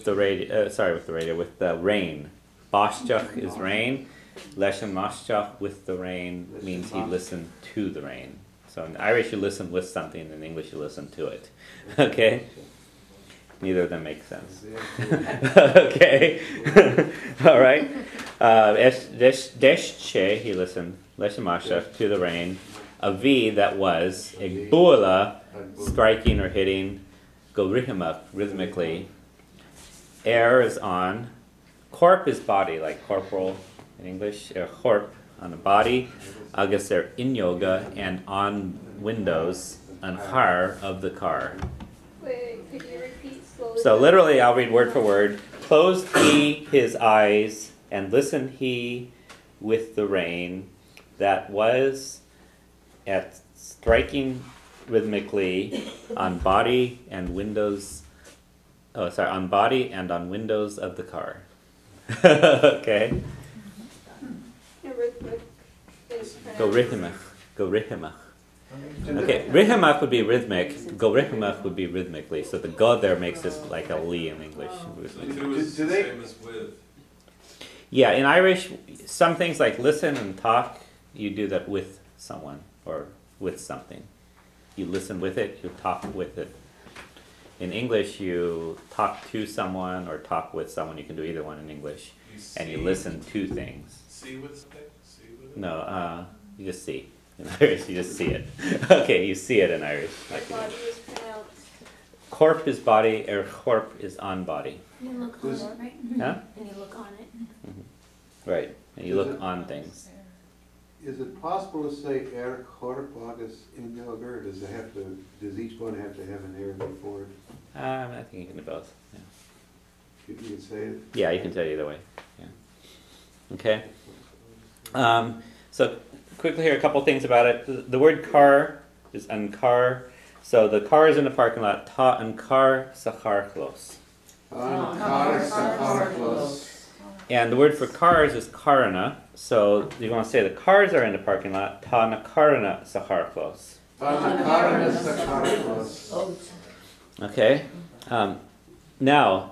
the radio, with the rain. Bashchach is rain. Leshem mashchach, with the rain, means he listened to the rain. So in Irish you listen with something, in English you listen to it. Okay? Neither of them make sense. Okay? All right? Deshche, he listened, Leshem mashchach, to the rain. Avi, that was. Egbuala, striking or hitting. Gorihimach, rhythmically. Air is on. Corp is body, like corporal in English. Corp, on the body. Agus they're in yoga and on windows, on har of the car. Wait, could you repeat slowly? So literally, I'll read word for word. Closed he his eyes, and listened he with the rain that was at striking rhythmically on body and windows. On body and on windows of the car. Okay. Rhythmic is Go rihimach. Go rihimach. Okay, rihimach would be rhythmic. Go rihimach would be rhythmically. So the go there makes it like a li in English. It was the same as with. Yeah, in Irish, some things like listen and talk, you do that with someone or with something. You listen with it, you talk with it. In English, you talk to someone or talk with someone. You can do either one in English. And you listen to things. See with something? See with it? No, you just see. In Irish, you just see it. Okay, you see it in Irish. the body is pronounced. Corp is body, corp is on body. You look on it, right? Huh? And you look on it. Right, and you look on things. Is it possible to say air corp agus in yoga, or does each one have to have an air before it? I think you can do both. Yeah. You can say it? Yeah, you can tell either way. Yeah. Okay. So quickly here, a couple things about it. The word car is ankar. So the car is in the parking lot. Ta ankar sacharchlos. Ankar sacharchlos. And the word for cars is karana. So you want to say the cars are in the parking lot. Ta nakarana sacharchlos. Nakarana sacharchlos. Okay. Now,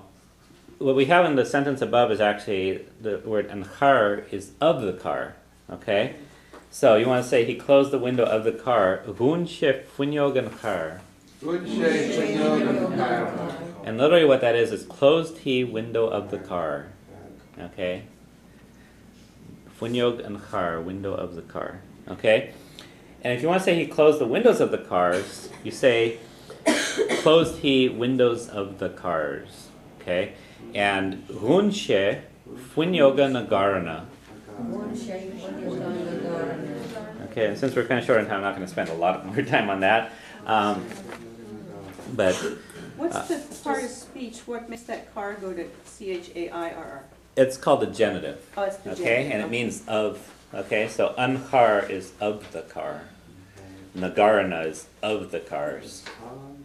what we have in the sentence above is actually the word anchar is of the car. Okay? So you want to say he closed the window of the car. Gunshe funyog anchar. And literally what that is closed he window of the car. Okay? Funyog anchar, window of the car. Okay? And if you want to say he closed the windows of the cars, you say closed he windows of the cars. Okay? And Gunshe Funyoga Nagarana. Okay, and since we're kind of short on time, I'm not going to spend a lot more time on that. But what's the part of speech? What makes that car go to CHAIR? it's called the genitive. Oh, it's the okay, genitive. and it means of. Okay, so anchar is of the car. Nagarana is of the cars.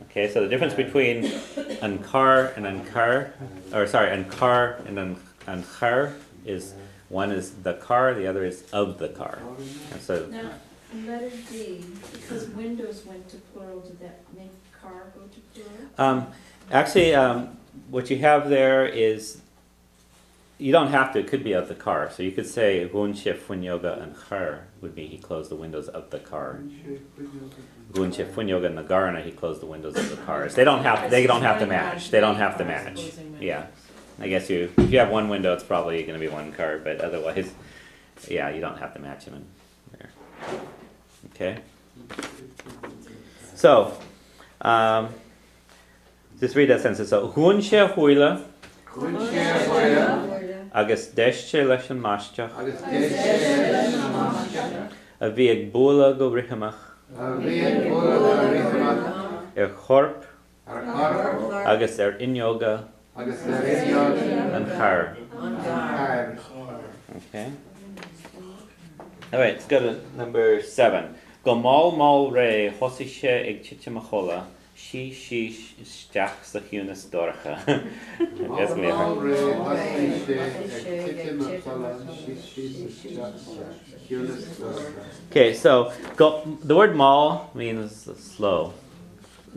Okay, so the difference between ankar and ankar, ankar and anchar is one is the car, the other is of the car. And so Now, letter D, because windows went to plural, did that make car go to plural? actually, what you have there is you don't have to. It could be of the car. So you could say Gunshe Funyoga Anchar would be he closed the windows of the car. Gunshe Funyoga Nagarana, he closed the windows of the cars. They don't have. They don't have to match. They don't have to match. Yeah, I guess if you have one window, it's probably going to be one car. But otherwise, yeah, you don't have to match them in there. Okay. So, just read that sentence. So Gunshe Huila. Agus deisce leis an maisteach a bhí ag bóla go rithimach chorp agus inyoga an char. Okay. All right, let's go to number 7. Go mal re hosi sé ag chichimachola she steach sa hiúnas dorcha. Okay, so the word mal means slow.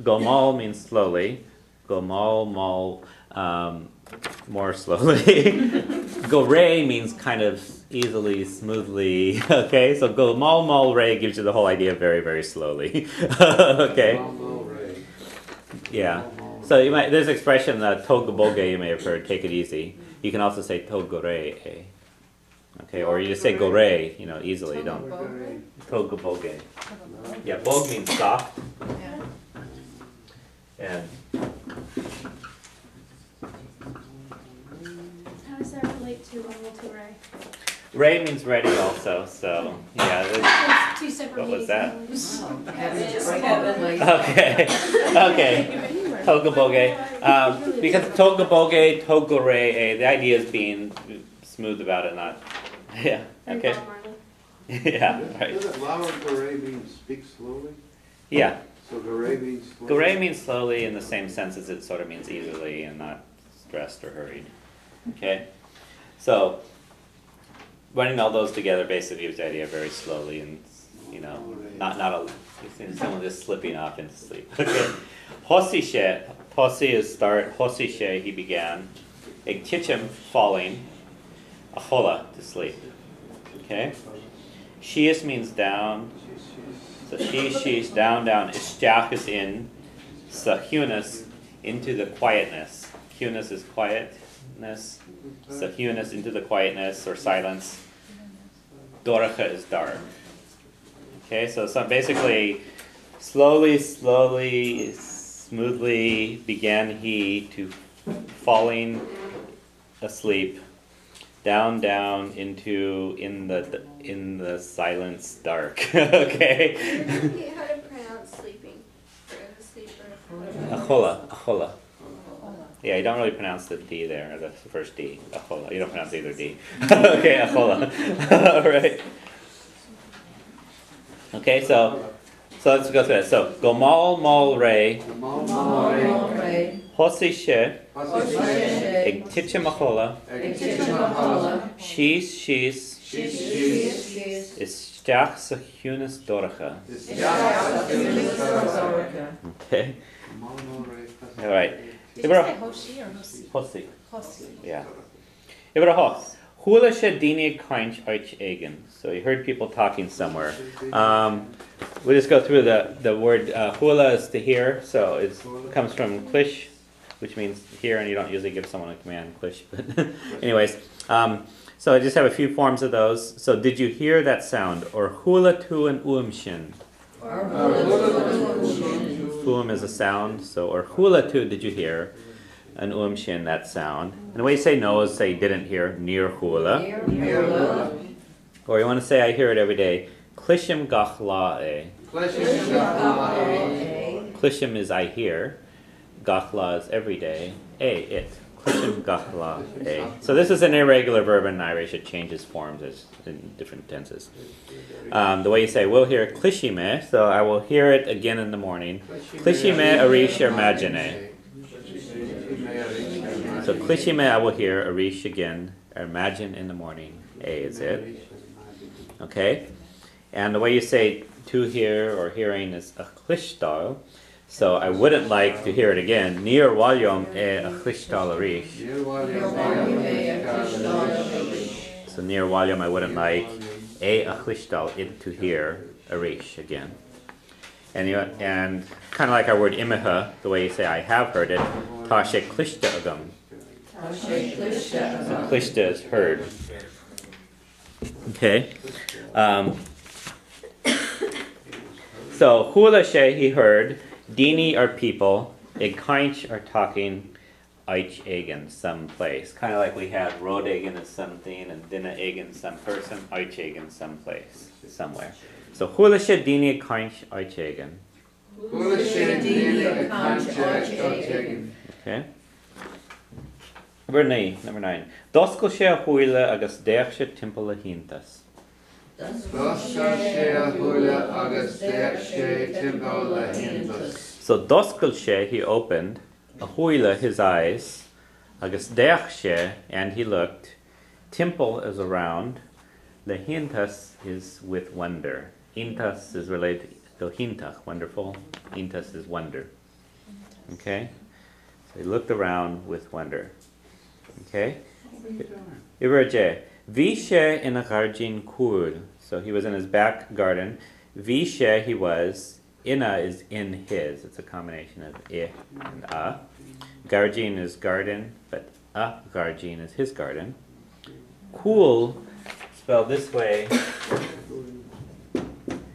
Go mal means slowly. Go mal, more slowly. Go re means kind of easily, smoothly. Okay, so go mal re gives you the whole idea very, very slowly. Okay. Yeah. So you might there's an expression togaboge you may have heard. Take it easy. You can also say togore. Okay, or you just say go re. You know, easily. Don't togaboge. Yeah, bog means soft. And How does that relate to Ray? Ray means ready also, so yeah. It's two separate What was meanings. Okay, okay. Togaboge. Because togaboge, togore, the idea is being smooth about it, not. Yeah, okay. Yeah, right. Doesn't Lao Gore mean speak slowly? Yeah. So Gore means slowly? Gore means slowly in the same sense as it sort of means easily and not stressed or hurried. Okay? So, running all those together basically gives the idea very slowly and, you know, not someone just slipping off into sleep. Okay? Hosishe, Hosi is start, Hosishe, he began. Ektichim, falling. Ahola, to sleep. Okay? Shias means down. So she's down. Ishtach is in. Sahunas, into the quietness. Hunas is quietness. Sahunas, into the quietness or silence. Doracha is dark. Okay, so basically, slowly, smoothly began he to falling asleep, down into in the silence dark. Okay. How to pronounce sleeping? Or in the sleep or Ahola. Yeah, you don't really pronounce the D there, the first D. Ahola. You don't pronounce either D. Okay, Ahola. All right. Okay, so let's go through it. So Gomal Re, Hosi She, Ektichim Ahola, She's, Ishtach Sahunas Doracha. Okay. All right. Did you say Hoshi or Hosi? Hosi. Hosi. Yeah. Ibra Hula Shadini Kainch Arch Egan. So you heard people talking somewhere. We'll just go through the word hula is to hear. So it comes from klish, which means hear, and you don't usually give someone a command, klish. But anyways, so I just have a few forms of those. So did you hear that sound? Or hula tu and uumshin. Uum is a sound. So or hula tu, did you hear? An uumshin, that sound. And the way you say no is say didn't hear, near hula. Or you want to say I hear it every day. Klishim gachla'e. Klishim is I hear. Gachla is every day. It. Klishim gachla'e. So this is an irregular verb in Irish. It changes forms in different tenses. The way you say we'll hear klishime, so I will hear it again in the morning. Klishime arish imagine. So klishime I will hear, arish again, imagine in the morning. A is it. Okay? And the way you say to hear or hearing is a klishtal. So I wouldn't like to hear it again. Near walyom a klishtal arish. So near walyom I wouldn't like a klishtal it to hear arish again. And kind of like our word imithe, the way you say I have heard it, tashe klishta agam. So klishta is heard. Okay. So hula she he heard, dini are people, igkainch are talking, eich egen someplace. Kind of like we had rod egen is something and dina egen some person, eich egen someplace, somewhere. So hula she dini igkainch eich egen. Okay. Number 9. Doskal she huila agus deach she timple hintas. So doskal she he opened, a huila his eyes, agus deach she and he looked. Timple is around. The hintas is with wonder. Hintas is related to hintach, wonderful. Hintas is wonder. Okay. He looked around with wonder. Okay? Iberje. Vishe in a garjin kur. So he was in his back garden. Vishe, he was. Ina is in his. It's a combination of I and a. Garjin is garden, but a garjin is his garden. Kul, spelled this way,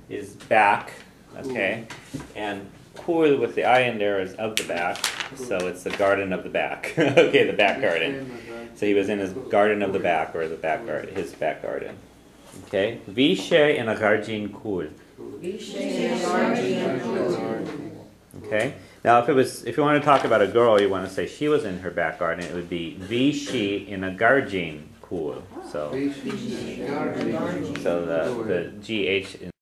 is back. Okay? And kul with the I in there is of the back. So it's the garden of the back. Okay, the back garden. So he was in his garden of the back, or the back garden, his back garden. Okay? Vishe in a garjin kul. Okay? Now if you want to talk about a girl, you want to say she was in her back garden, it would be Vishi in a garjin kul. So the GH in